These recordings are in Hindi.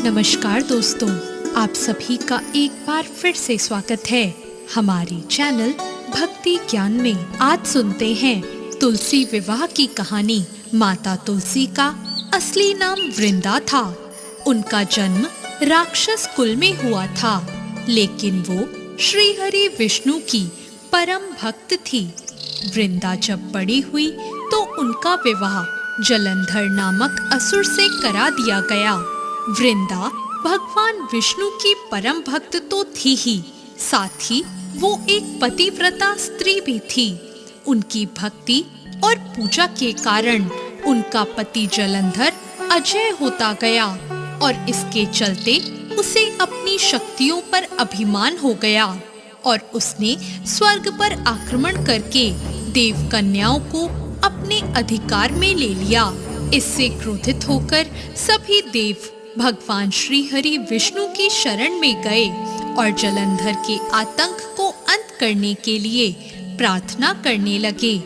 नमस्कार दोस्तों, आप सभी का एक बार फिर से स्वागत है हमारे चैनल भक्ति ज्ञान में। आज सुनते हैं तुलसी विवाह की कहानी। माता तुलसी का असली नाम वृंदा था। उनका जन्म राक्षस कुल में हुआ था, लेकिन वो श्री हरि विष्णु की परम भक्त थी। वृंदा जब बड़ी हुई तो उनका विवाह जलंधर नामक असुर से करा दिया गया। वृंदा भगवान विष्णु की परम भक्त तो थी ही, साथ ही वो एक पतिव्रता स्त्री भी थी। उनकी भक्ति और पूजा के कारण उनका पति जलंधर अजय होता गया और इसके चलते उसे अपनी शक्तियों पर अभिमान हो गया और उसने स्वर्ग पर आक्रमण करके देव कन्याओं को अपने अधिकार में ले लिया। इससे क्रोधित होकर सभी देव भगवान श्री हरि विष्णु की शरण में गए और जलंधर के आतंक को अंत करने के लिए प्रार्थना करने लगे।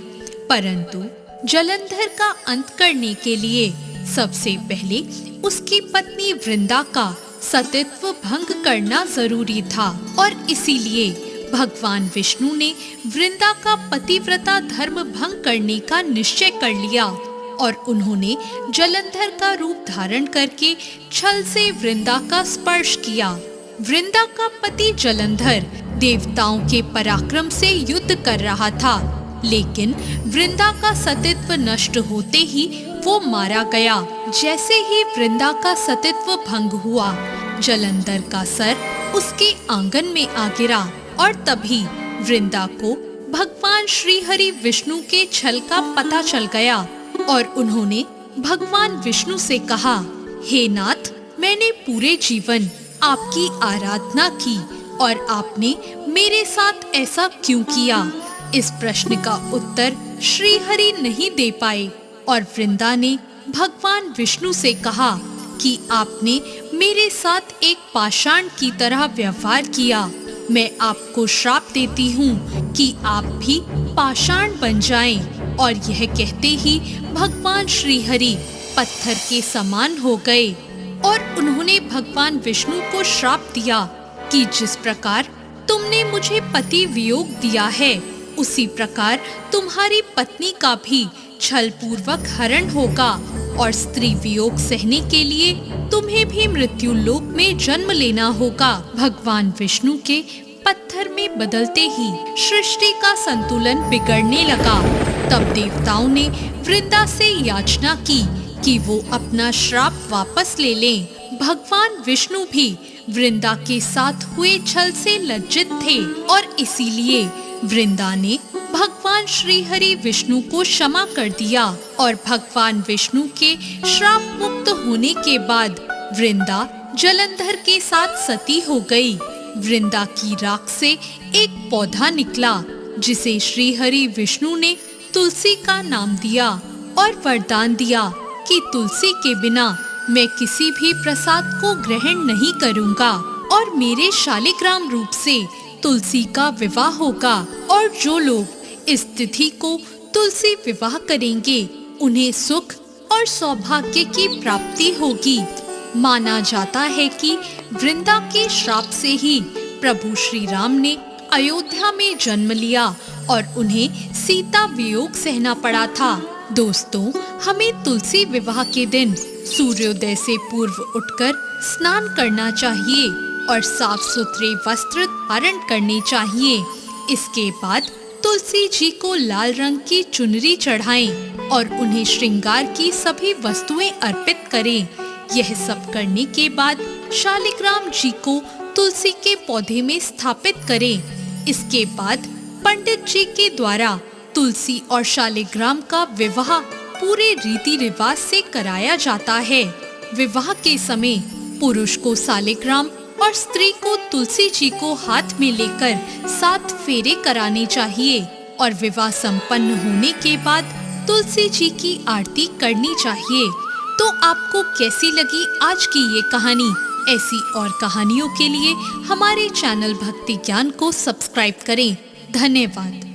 परंतु जलंधर का अंत करने के लिए सबसे पहले उसकी पत्नी वृंदा का सतीत्व भंग करना जरूरी था और इसीलिए भगवान विष्णु ने वृंदा का पतिव्रता धर्म भंग करने का निश्चय कर लिया और उन्होंने जलंधर का रूप धारण करके छल से वृंदा का स्पर्श किया। वृंदा का पति जलंधर देवताओं के पराक्रम से युद्ध कर रहा था, लेकिन वृंदा का सतीत्व नष्ट होते ही वो मारा गया। जैसे ही वृंदा का सतीत्व भंग हुआ, जलंधर का सर उसके आंगन में आ गिरा और तभी वृंदा को भगवान श्री हरि विष्णु के छल का पता चल गया और उन्होंने भगवान विष्णु से कहा, हे नाथ, मैंने पूरे जीवन आपकी आराधना की और आपने मेरे साथ ऐसा क्यों किया? इस प्रश्न का उत्तर श्री हरि नहीं दे पाए और वृंदा ने भगवान विष्णु से कहा कि आपने मेरे साथ एक पाषाण की तरह व्यवहार किया। मैं आपको श्राप देती हूँ कि आप भी पाषाण बन जाएं। और यह कहते ही भगवान श्री हरि पत्थर के समान हो गए और उन्होंने भगवान विष्णु को श्राप दिया कि जिस प्रकार तुमने मुझे पति वियोग दिया है, उसी प्रकार तुम्हारी पत्नी का भी छल पूर्वक हरण होगा और स्त्री वियोग सहने के लिए तुम्हें भी मृत्यु लोक में जन्म लेना होगा। भगवान विष्णु के पत्थर में बदलते ही सृष्टि का संतुलन बिगड़ने लगा। तब देवताओं ने वृंदा से याचना की कि वो अपना श्राप वापस ले लें। भगवान विष्णु भी वृंदा के साथ हुए छल से लज्जित थे और इसीलिए वृंदा ने भगवान श्री हरि विष्णु को क्षमा कर दिया और भगवान विष्णु के श्राप मुक्त होने के बाद वृंदा जलंधर के साथ सती हो गई। वृंदा की राख से एक पौधा निकला जिसे श्री हरि विष्णु ने तुलसी का नाम दिया और वरदान दिया कि तुलसी के बिना मैं किसी भी प्रसाद को ग्रहण नहीं करूंगा और मेरे शालिग्राम रूप से तुलसी का विवाह होगा और जो लोग इस तिथि को तुलसी विवाह करेंगे उन्हें सुख और सौभाग्य की प्राप्ति होगी। माना जाता है कि वृंदा के श्राप से ही प्रभु श्री राम ने अयोध्या में जन्म लिया और उन्हें सीता वियोग सहना पड़ा था। दोस्तों, हमें तुलसी विवाह के दिन सूर्योदय से पूर्व उठकर स्नान करना चाहिए और साफ सुथरे वस्त्र धारण करने चाहिए। इसके बाद तुलसी जी को लाल रंग की चुनरी चढ़ाएं और उन्हें श्रृंगार की सभी वस्तुएं अर्पित करें। यह सब करने के बाद शालिग्राम जी को तुलसी के पौधे में स्थापित करें। इसके बाद पंडित जी के द्वारा तुलसी और शालिग्राम का विवाह पूरे रीति रिवाज से कराया जाता है। विवाह के समय पुरुष को शालिग्राम और स्त्री को तुलसी जी को हाथ में लेकर 7 फेरे कराने चाहिए और विवाह संपन्न होने के बाद तुलसी जी की आरती करनी चाहिए। तो आपको कैसी लगी आज की ये कहानी? ऐसी और कहानियों के लिए हमारे चैनल भक्ति ज्ञान को सब्सक्राइब करें। धन्यवाद।